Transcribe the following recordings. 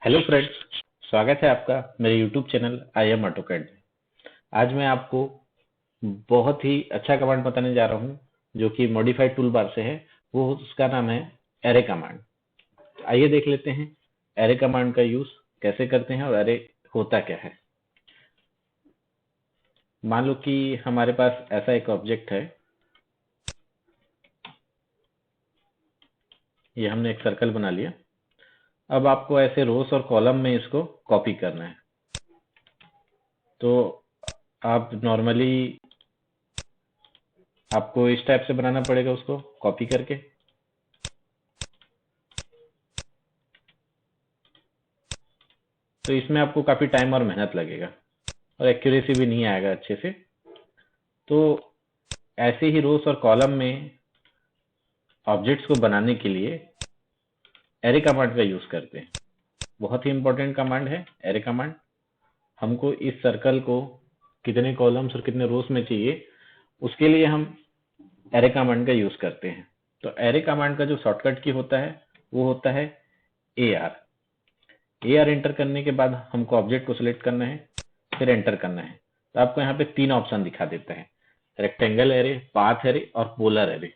Hello friends, स्वागत है आपका मेरे YouTube channel I am AutoCAD में। आज मैं आपको बहुत ही अच्छा कमांड बताने जा रहा हूँ जो कि मॉडिफाइड टूल बार से है। वो उसका नाम है एरे कमांड। आइए देख लेते हैं एरे कमांड का यूज कैसे करते हैं और एरे होता क्या है। मान लो कि हमारे पास ऐसा एक ऑब्जेक्ट है। ये हमने एक सर्कल बना लिया। अब आपको ऐसे रोस और कॉलम में इसको कॉपी करना है। तो आप नॉर्मली आपको इस टाइप से बनाना पड़ेगा उसको कॉपी करके। तो इसमें आपको काफी टाइम और मेहनत लगेगा और एक्यूरेसी भी नहीं आएगा अच्छे से। तो ऐसे ही रोस और कॉलम में ऑब्जेक्ट्स को बनाने के लिए एरे कमांड का यूज करते हैं। बहुत ही इंपॉर्टेंट कमांड है एरे कमांड। हमको इस सर्कल को कितने कॉलम्स और कितने रोस में चाहिए उसके लिए हम एरे कमांड का यूज करते हैं। तो एरे कमांड का जो शॉर्टकट की होता है वो होता है AR। AR एंटर करने के बाद हमको ऑब्जेक्ट को सिलेक्ट करना है, फिर एंटर करना है। तो आपको यहाँ पे 3 ऑप्शन दिखा देता है, रेक्टेंगल एरे, पाथ एरे और पोलर एरे।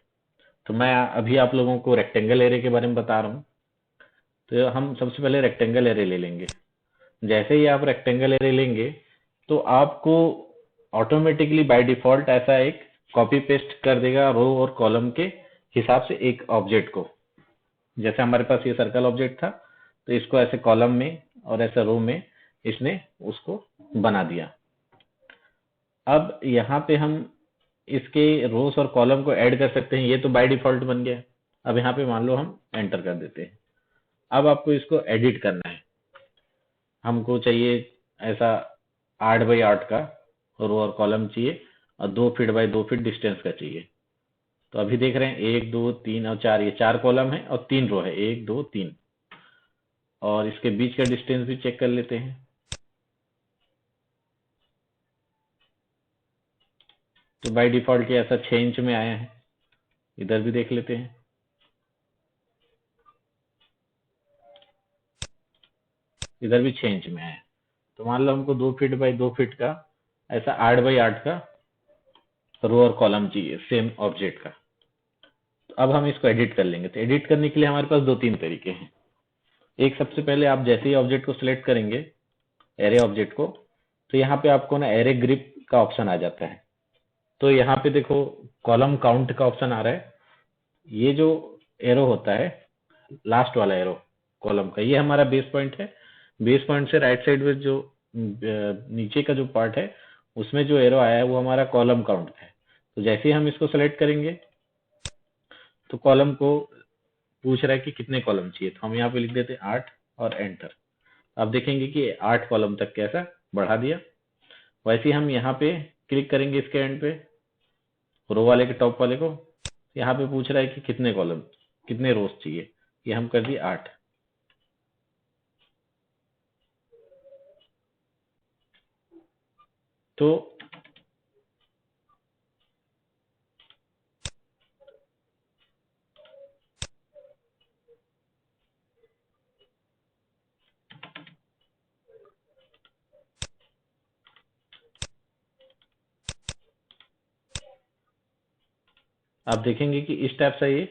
तो मैं अभी आप लोगों को रेक्टेंगल एरे के बारे में बता रहा हूँ। तो हम सबसे पहले रेक्टेंगल एरे ले लेंगे। जैसे ही आप रेक्टेंगल एरे लेंगे तो आपको ऑटोमेटिकली बाय डिफॉल्ट ऐसा एक कॉपी पेस्ट कर देगा रो और कॉलम के हिसाब से एक ऑब्जेक्ट को। जैसे हमारे पास ये सर्कल ऑब्जेक्ट था तो इसको ऐसे कॉलम में और ऐसे रो में इसने उसको बना दिया। अब यहाँ पे हम इसके रोस और कॉलम को ऐड कर सकते हैं। ये तो बाय डिफॉल्ट बन गया। अब यहाँ पे मान लो हम एंटर कर देते हैं। अब आपको इसको एडिट करना है। हमको चाहिए ऐसा 8x8 का रो और कॉलम चाहिए और 2 फीट बाय 2 फीट डिस्टेंस का चाहिए। तो अभी देख रहे हैं 1 2 3 और 4, ये 4 कॉलम है और 3 रो है, 1 2 3। और इसके बीच का डिस्टेंस भी चेक कर लेते हैं। तो बाय डिफॉल्ट ये ऐसा 6 इंच में आया है। इधर भी देख लेते हैं। इधर भी 6 इंच में आया है। तो मान लो हमको 2 फीट बाय 2 फीट का ऐसा 8x8 का रो और कॉलम चाहिए सेम ऑब्जेक्ट का। तो अब हम इसको एडिट कर लेंगे। तो एडिट करने के लिए हमारे पास 2-3 तरीके हैं। एक, सबसे पहले आप जैसे ही ऑब्जेक्ट को सिलेक्ट करेंगे, एरे ऑब्जेक्ट को, तो यहाँ पे आपको ना एरे ग्रिप का ऑप्शन आ जाता है। तो यहाँ पे देखो कॉलम काउंट का ऑप्शन आ रहा है। ये जो एरो होता है, लास्ट वाला एरो कॉलम का, ये हमारा बेस पॉइंट है। बेस पॉइंट से राइट साइड में जो नीचे का जो पार्ट है उसमें जो एरो आया है वो हमारा कॉलम काउंट है। तो जैसे ही हम इसको सेलेक्ट करेंगे तो कॉलम को पूछ रहा है कि कितने कॉलम चाहिए। तो हम यहाँ पे लिख देते हैं 8 और एंटर। आप देखेंगे कि 8 कॉलम तक कैसा बढ़ा दिया। वैसे ही हम यहाँ पे क्लिक करेंगे इसके एंड पे, रो वाले के टॉप वाले को। यहाँ पे पूछ रहा है कि कितने कॉलम, कितने रोज चाहिए। ये हम कर दिए 8। तो आप देखेंगे कि इस टाइप से ये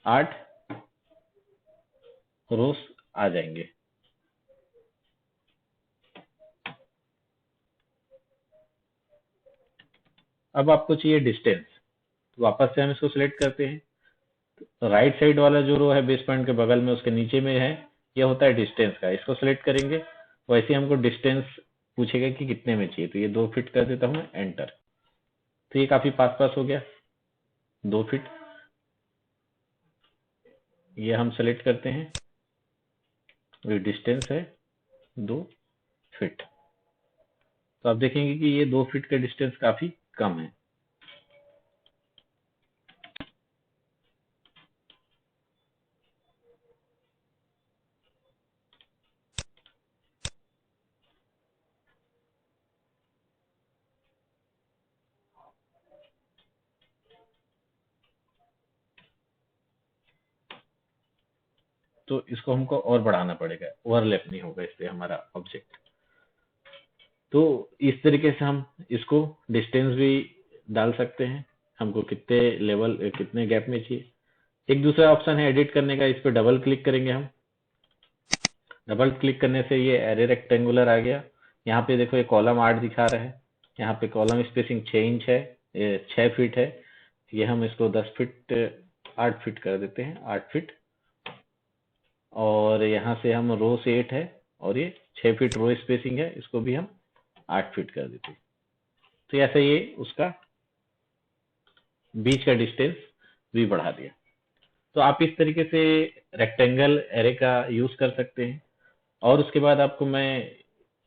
8 रोज आ जाएंगे। अब आपको चाहिए डिस्टेंस। तो वापस से हम इसको सिलेक्ट करते हैं। तो राइट साइड वाला जो रो है बेस पॉइंट के बगल में उसके नीचे में है, ये होता है डिस्टेंस का। इसको सिलेक्ट करेंगे, वैसे ही हमको डिस्टेंस पूछेगा कि कितने में चाहिए। तो ये 2 फीट कर देता हूँ एंटर। तो ये काफी पास पास हो गया 2 फीट। ये हम सेलेक्ट करते हैं, ये डिस्टेंस है 2 फीट। तो आप देखेंगे कि ये 2 फीट का डिस्टेंस काफी कम है। तो इसको हमको और बढ़ाना पड़ेगा, ओवरलैप नहीं होगा इससे हमारा ऑब्जेक्ट। तो इस तरीके से हम इसको डिस्टेंस भी डाल सकते हैं, हमको कितने लेवल कितने गैप में चाहिए। एक दूसरा ऑप्शन है एडिट करने का, इस पर डबल क्लिक करेंगे हम। डबल क्लिक करने से ये एरे रेक्टेंगुलर आ गया। यहाँ पे देखो ये कॉलम 8 दिखा रहा है, यहाँ पे कॉलम स्पेसिंग 6 इंच है, 6 फीट है। ये हम इसको 10 फीट 8 फीट कर देते हैं, 8 फीट। और यहाँ से हम रो से 8 है और ये 6 फीट रो स्पेसिंग है, इसको भी हम 8 फीट कर देते हैं। तो ऐसे ये उसका बीच का डिस्टेंस भी बढ़ा दिया। तो आप इस तरीके से रेक्टेंगल एरे का यूज कर सकते हैं। और उसके बाद आपको मैं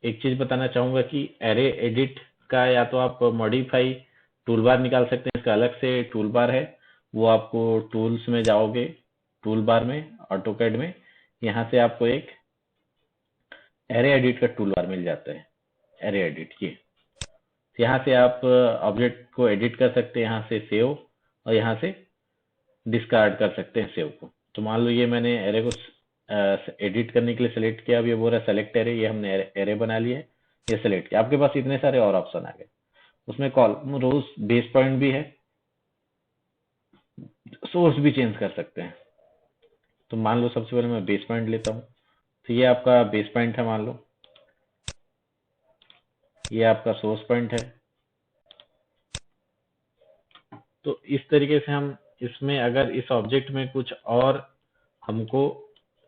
एक चीज बताना चाहूंगा कि एरे एडिट का या तो आप मॉडिफाई टूलबार निकाल सकते हैं, इसका अलग से टूलबार है। वो आपको टूल्स में जाओगे, टूलबार में ऑटोकैड में, यहाँ से आपको एक एरे एडिट का टूलबार मिल जाता है, एरे एडिट। ये यहाँ से आप ऑब्जेक्ट को एडिट कर सकते हैं, यहाँ से सेव और यहाँ से डिस्कार्ड कर सकते हैं सेव को। तो मान लो ये मैंने एरे को एडिट करने के लिए सेलेक्ट किया, अब ये बोल रहा है सेलेक्ट एरे, ये हमने एरे बना लिया है, ये सेलेक्ट किया। आपके पास इतने सारे और ऑप्शन आ गए, उसमें कॉलम रोज बेस पॉइंट भी है, सोर्स भी चेंज कर सकते हैं। तो मान लो सबसे पहले मैं बेस पॉइंट लेता हूँ, तो ये आपका बेस पॉइंट है, मान लो ये आपका सोर्स पॉइंट है। तो इस तरीके से हम इसमें अगर इस ऑब्जेक्ट में कुछ और हमको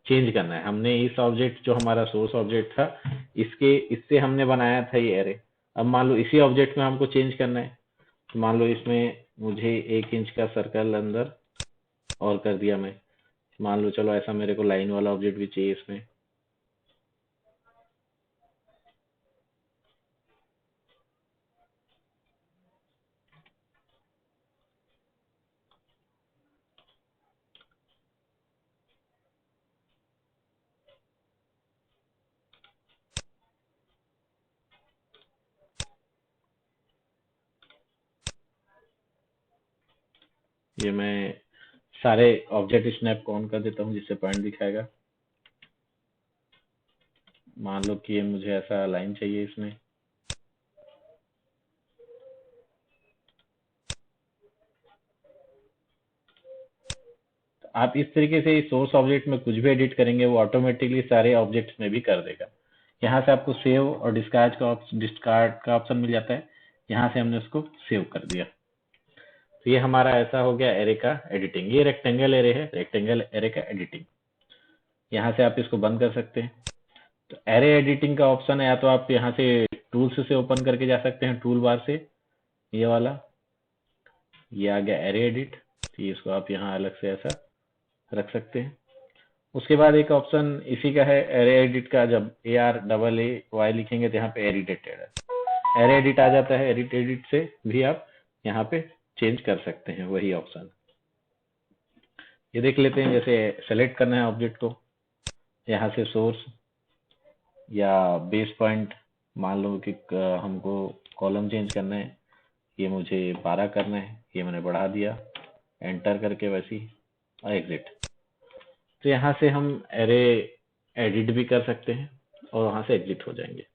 चेंज करना है, हमने इस ऑब्जेक्ट जो हमारा सोर्स ऑब्जेक्ट था इससे हमने बनाया था ये एरे, अब मान लो इसी ऑब्जेक्ट में हमको चेंज करना है। तो मान लो इसमें मुझे 1 इंच का सर्कल अंदर और कर दिया मैं, मान लो चलो ऐसा मेरे को लाइन वाला ऑब्जेक्ट भी चाहिए इसमें। ये मैं सारे ऑब्जेक्ट स्नैप को ऑन कर देता हूँ जिससे पॉइंट दिखाएगा। मान लो कि ये मुझे ऐसा लाइन चाहिए इसमें, आप इस तरीके से सोर्स ऑब्जेक्ट में कुछ भी एडिट करेंगे वो ऑटोमेटिकली सारे ऑब्जेक्ट्स में भी कर देगा। यहाँ से आपको सेव और डिस्कार्ड का ऑप्शन मिल जाता है, यहाँ से हमने उसको सेव कर दिया। तो ये हमारा ऐसा हो गया एरे का एडिटिंग। ये रेक्टेंगल एरे है, रेक्टेंगल एरे का एडिटिंग। यहाँ से आप इसको बंद कर सकते हैं। तो एरे एडिटिंग का ऑप्शन है, या तो आप यहाँ से टूल्स से ओपन करके जा सकते हैं, टूल बार से ये वाला, ये आ गया एरे एडिट। तो इसको आप यहाँ अलग से ऐसा रख सकते हैं। उसके बाद एक ऑप्शन इसी का है एरे एडिट का, जब AREAY लिखेंगे तो यहाँ पे एडिटेड है, एरे एडिट आ जाता है। एडिट एडिट से भी आप यहाँ पे चेंज कर सकते हैं वही ऑप्शन। ये देख लेते हैं, जैसे सेलेक्ट करना है ऑब्जेक्ट को, यहाँ से सोर्स या बेस पॉइंट, मान लो कि हमको कॉलम चेंज करना है, ये मुझे 12 करना है, ये मैंने बढ़ा दिया एंटर करके वैसी, और एग्जिट। तो यहाँ से हम एरे एडिट भी कर सकते हैं और वहाँ से एग्जिट हो जाएंगे।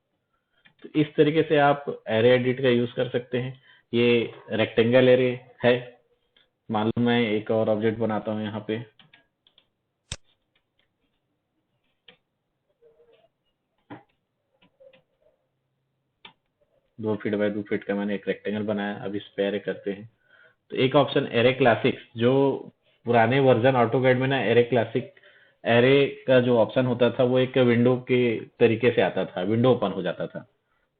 तो इस तरीके से आप एरे एडिट का यूज कर सकते हैं। ये रेक्टेंगल एरे है। मान लो मैं एक और ऑब्जेक्ट बनाता हूँ यहाँ पे, 2 फीट बाय 2 फीट का मैंने एक रेक्टेंगल बनाया। अब इस पे एरे करते हैं। तो एक ऑप्शन एरे क्लासिक्स, जो पुराने वर्जन ऑटोकैड में ना एरे क्लासिक एरे का जो ऑप्शन होता था वो एक विंडो के तरीके से आता था, विंडो ओपन हो जाता था।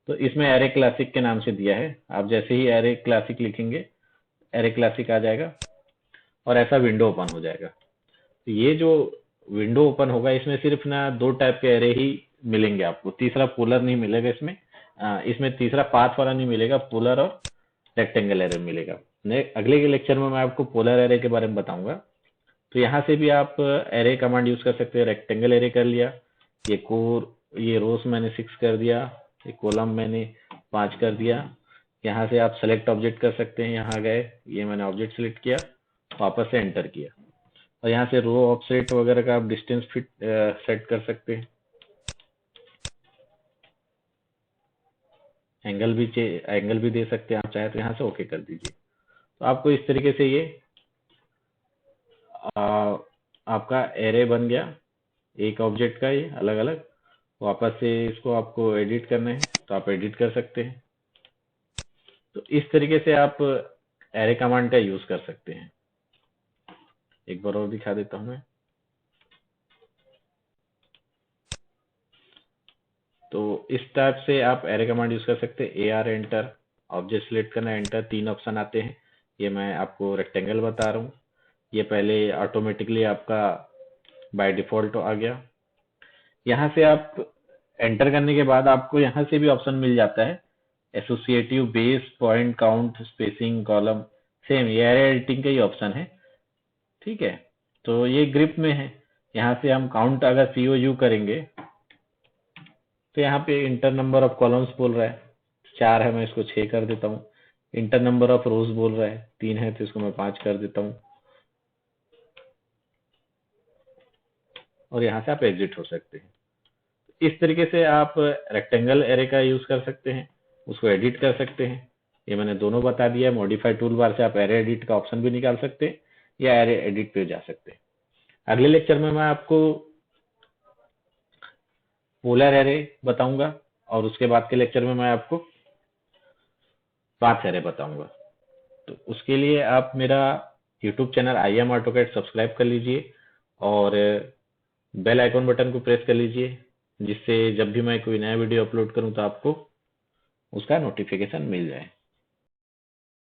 तो इसमें एरे क्लासिक के नाम से दिया है। आप जैसे ही एरे क्लासिक लिखेंगे एरे क्लासिक आ जाएगा और ऐसा विंडो ओपन हो जाएगा। तो ये जो विंडो ओपन होगा इसमें सिर्फ ना 2 टाइप के एरे ही मिलेंगे आपको, तीसरा पोलर नहीं मिलेगा इसमें। इसमें तीसरा पाथ वाला नहीं मिलेगा, पोलर और रेक्टेंगल एरे मिलेगा। अगले के लेक्चर में मैं आपको पोलर एरे के बारे में बताऊंगा। तो यहाँ से भी आप एरे कमांड यूज कर सकते हैं। रेक्टेंगल एरे कर लिया, ये रोस मैंने 6 कर दिया, ये कॉलम मैंने 5 कर दिया। यहाँ से आप सेलेक्ट ऑब्जेक्ट कर सकते हैं, यहाँ गए, ये मैंने ऑब्जेक्ट सेलेक्ट किया, वापस से एंटर किया। और यहाँ से रो ऑफसेट वगैरह का आप डिस्टेंस फिट सेट कर सकते हैं। एंगल भी दे सकते हैं आप चाहे तो, यहाँ से ओके कर दीजिए। तो आपको इस तरीके से ये आ, आपका एरे बन गया एक ऑब्जेक्ट का, ये अलग अलग। वापस से इसको आपको एडिट करना है तो आप एडिट कर सकते हैं। तो इस तरीके से आप एरे कमांड का यूज कर सकते हैं। एक बार और दिखा देता हूं मैं। तो इस टाइप से आप एरे कमांड यूज कर सकते हैं। A R enter, object select करना एंटर, 3 ऑप्शन आते हैं। ये मैं आपको रेक्टेंगल बता रहा हूँ। ये पहले ऑटोमेटिकली आपका बाय डिफॉल्ट आ गया। यहाँ से आप एंटर करने के बाद आपको यहाँ से भी ऑप्शन मिल जाता है, associative, base, point, count, spacing, column. Same ये एरे एडिटिंग का ही ऑप्शन है। ठीक है, तो ये ग्रिप में है। यहाँ से हम काउंट अगर COU करेंगे तो यहाँ पे इंटर नंबर ऑफ कॉलम्स बोल रहा है 4 है, मैं इसको 6 कर देता हूँ। इंटर नंबर ऑफ रोज बोल रहा है 3 है, तो इसको मैं 5 कर देता हूँ। और यहाँ से आप एग्जिट हो सकते हैं। इस तरीके से आप रेक्टेंगल एरे का यूज कर सकते हैं, उसको एडिट कर सकते हैं। ये मैंने दोनों बता दिया। मॉडिफाई टूल बार से आप एरे एडिट का ऑप्शन भी निकाल सकते हैं या एरे एडिट पे जा सकते हैं। अगले लेक्चर में मैं आपको पोलर एरे बताऊंगा और उसके बाद के लेक्चर में मैं आपको पाथ एरे बताऊंगा। तो उसके लिए आप मेरा YouTube channel IM AutoCAD subscribe कर लीजिए और बेल आइकॉन बटन को प्रेस कर लीजिए, जिससे जब भी मैं कोई नया वीडियो अपलोड करूं तो आपको उसका नोटिफिकेशन मिल जाए।